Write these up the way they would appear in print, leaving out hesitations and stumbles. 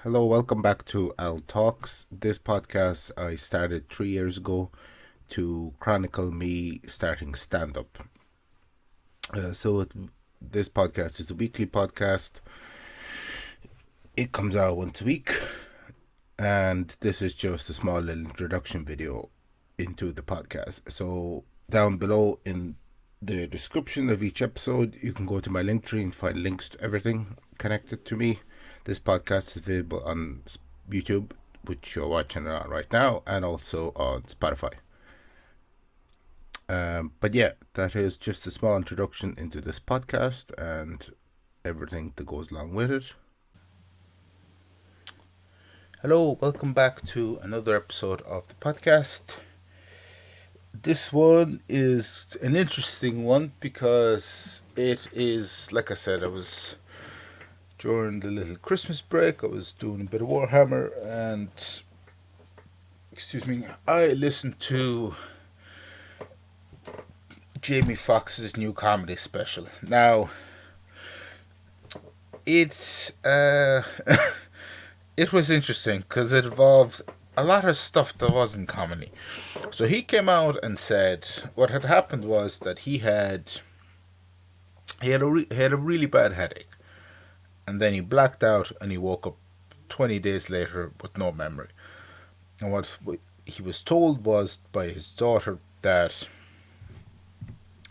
Hello, welcome back to Al Talks. This podcast I started 3 years ago to chronicle me starting stand up. This podcast is a weekly podcast. It comes out once a week, and this is just a small little introduction video into the podcast. So, down below in the description of each episode, you can go to my Linktree and find links to everything connected to me. This podcast is available on YouTube, which you're watching it on right now, and also on Spotify. But yeah, that is just a small introduction into this podcast and everything that goes along with it. Hello, welcome back to another episode of the podcast. This one is an interesting one because it is, like I said, I was during the little Christmas break, I was doing a bit of Warhammer and, I listened to Jamie Foxx's new comedy special. Now, it it was interesting because it involved a lot of stuff that wasn't comedy. So he came out and said what had happened was that he had a really bad headache, and then he blacked out and he woke up 20 days later with no memory. And what he was told was by his daughter that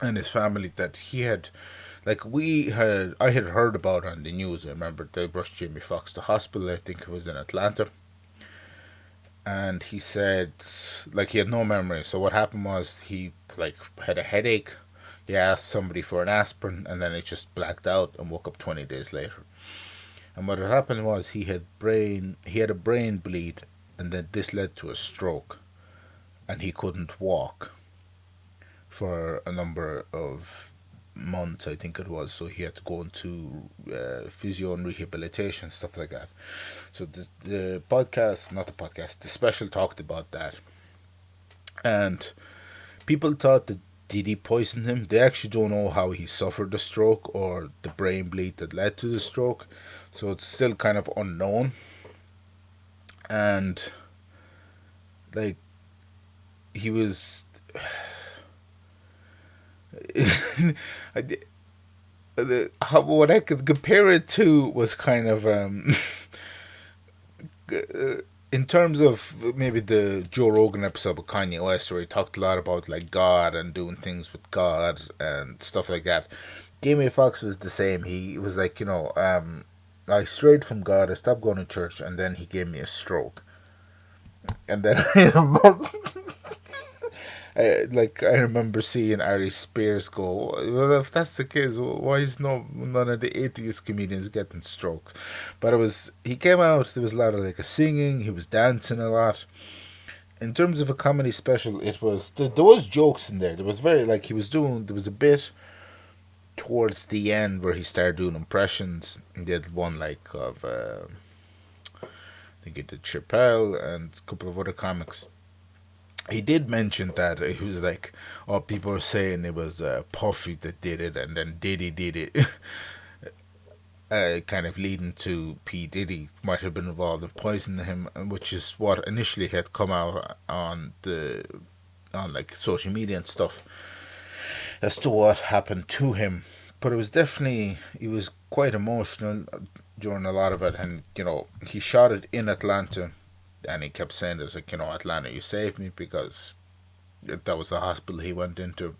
and his family that he had I had heard about on the news. I remember they rushed Jamie Foxx to hospital. I think it was in Atlanta, and he said he had no memory. So what happened was he had a headache. He asked somebody for an aspirin, and then it just blacked out and woke up 20 days later. And what had happened was he had a brain bleed, and then this led to a stroke, and he couldn't walk for a number of months, I think it was. So he had to go into physio and rehabilitation, stuff like that. So the special talked about that. And people thought that did he poison him? They actually don't know how he suffered the stroke or the brain bleed that led to the stroke. So it's still kind of unknown. And like he was what I could compare it to was kind of in terms of maybe the Joe Rogan episode with Kanye West, where he talked a lot about God and doing things with God and stuff like that. Jamie Foxx was the same. He was I strayed from God. I stopped going to church, and then he gave me a stroke, and then I remember seeing Ari Spears go, well, if that's the case, why is none of the atheist comedians getting strokes? But he came out, there was a lot of singing, he was dancing a lot. In terms of a comedy special, there was jokes in there. There was there was a bit towards the end where he started doing impressions, and did one I think he did Chappelle and a couple of other comics. He did mention that he was people were saying it was Puffy that did it, and then Diddy did it, kind of leading to P Diddy might have been involved in poisoning him, which is what initially had come out on social media and stuff as to what happened to him. But it was definitely he was quite emotional during a lot of it, and he shot it in Atlanta. And he kept saying this, Atlanta, you saved me, because that was the hospital he went into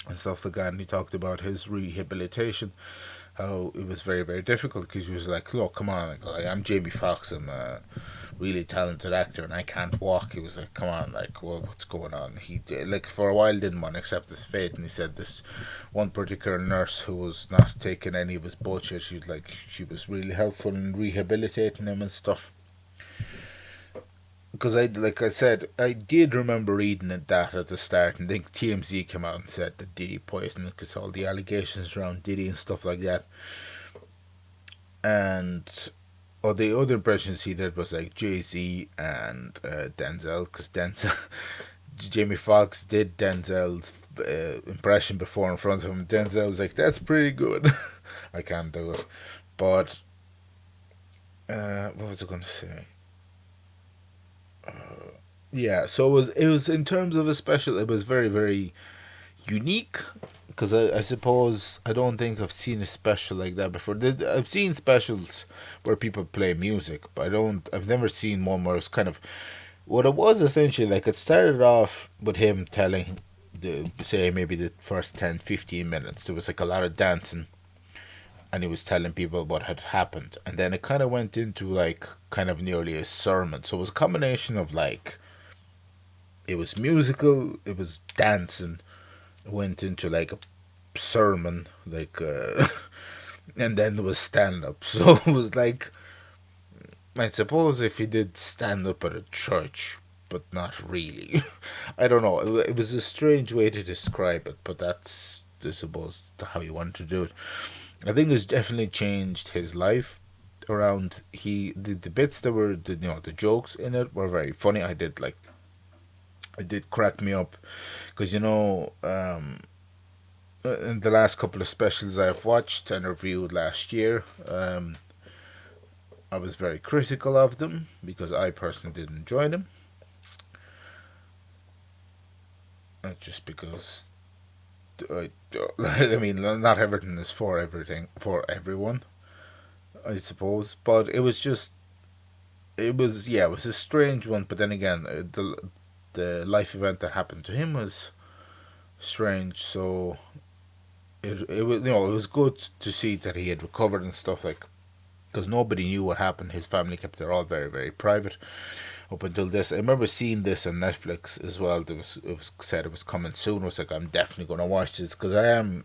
and stuff like that. And he talked about his rehabilitation, how it was very, very difficult, because he was like, look, come on, I'm Jamie Foxx, I'm a really talented actor, and I can't walk. He was like, come on, well, what's going on? He did, for a while didn't want to accept his fate, and he said this one particular nurse who was not taking any of his bullshit, she was really helpful in rehabilitating him and stuff. Because like I said, I did remember reading that at the start, and I think TMZ came out and said that Diddy poisoned, because all the allegations around Diddy and stuff like that. And the other impressions he did was Jay-Z and Denzel, because Jamie Foxx did Denzel's impression before in front of him. Denzel was like, that's pretty good. I can't do it. But what was I going to say? Yeah, so it was in terms of a special. It was very very unique because I suppose I don't think I've seen a special like that before. I've seen specials where people play music, but I've never seen one where it's kind of what it was essentially like. It started off with him telling the say maybe the first 10, 15 minutes. There was like a lot of dancing, and he was telling people what had happened, and then it kind of went into like kind of nearly a sermon. So it was a combination of like it was musical, it was dancing, it went into like a sermon, like and then there was stand up. So it was like I suppose if he did stand up at a church, but not really. I don't know. It was a strange way to describe it, but that's I suppose how you want to do it. I think it's definitely changed his life around the bits that were the jokes in it were very funny. It did crack me up because in the last couple of specials I've watched and reviewed last year, I was very critical of them because I personally didn't enjoy them. Just because I mean, not everything is for everyone, I suppose. But it was just, it was a strange one. But then again, the life event that happened to him was strange. So it was it was good to see that he had recovered and stuff like because nobody knew what happened. His family kept it all very very private up until this. I remember seeing this on Netflix as well. It was said it was coming soon. I was like, I'm definitely going to watch this because I am.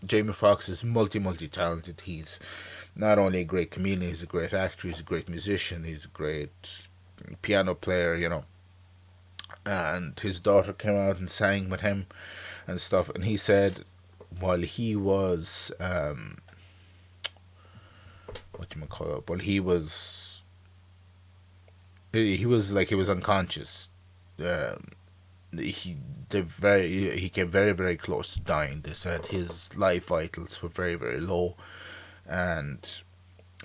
Jamie Foxx is multi talented. He's not only a great comedian, he's a great actor. He's a great musician. He's a great piano player. And his daughter came out and sang with him and stuff. And he said while he was what do you call it? Well, he was unconscious. Um, he came very very close to dying. They said his life vitals were very very low, and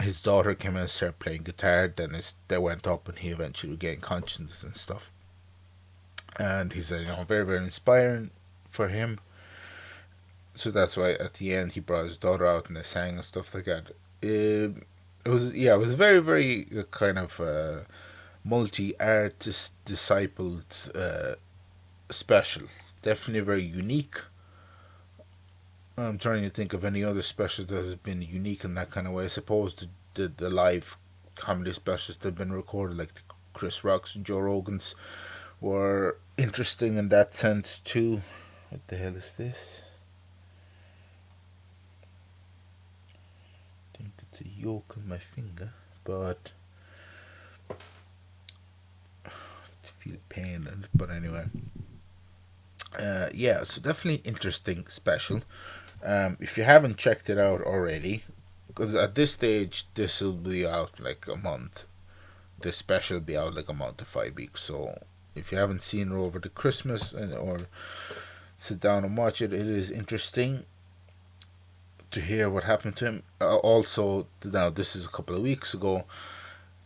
his daughter came in and started playing guitar. Then they went up, and he eventually regained consciousness and stuff. And he said, very very inspiring for him. So that's why at the end he brought his daughter out and they sang and stuff like that. It was very very kind of multi artist discipled special. Definitely very unique. I'm trying to think of any other special that has been unique in that kind of way. I suppose the live comedy specials that have been recorded, like the Chris Rock's and Joe Rogan's, were interesting in that sense too. What the hell is this? I think it's a yoke on my finger, but I feel pain in it. But anyway, yeah, so definitely interesting special. If you haven't checked it out already, because at this stage this will be out like a month. This special will be out like a month to 5 weeks. So if you haven't seen it over the Christmas or sit down and watch it, it is interesting to hear what happened to him. Also, now this is a couple of weeks ago.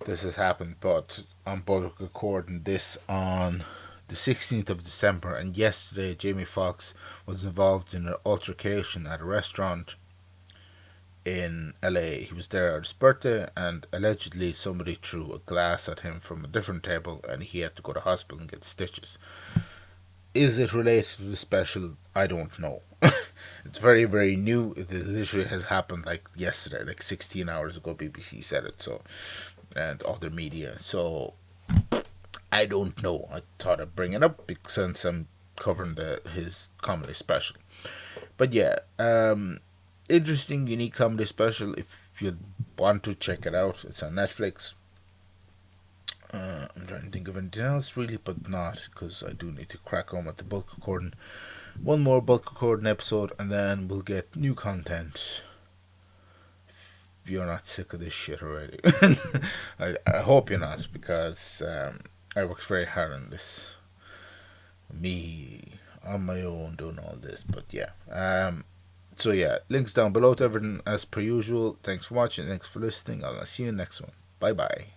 This has happened, but I'm both recording this on the 16th of December, and yesterday Jamie Foxx was involved in an altercation at a restaurant in LA. He was there at his birthday, and allegedly somebody threw a glass at him from a different table, and he had to go to hospital and get stitches. Is it related to the special? I don't know. It's very, very new. It literally has happened like yesterday, like 16 hours ago. BBC said it, so, and other media. So I don't know. I thought I'd bring it up since I'm covering his comedy special. But yeah, interesting, unique comedy special. If you want to check it out, it's on Netflix. I'm trying to think of anything else really, but not because I do need to crack on with the bulk recording. One more bulk recording episode, and then we'll get new content. If you're not sick of this shit already, I hope you're not, because I worked very hard on this. Me on my own doing all this, but yeah. So yeah, links down below to everything as per usual. Thanks for watching. Thanks for listening. I'll see you in the next one. Bye bye.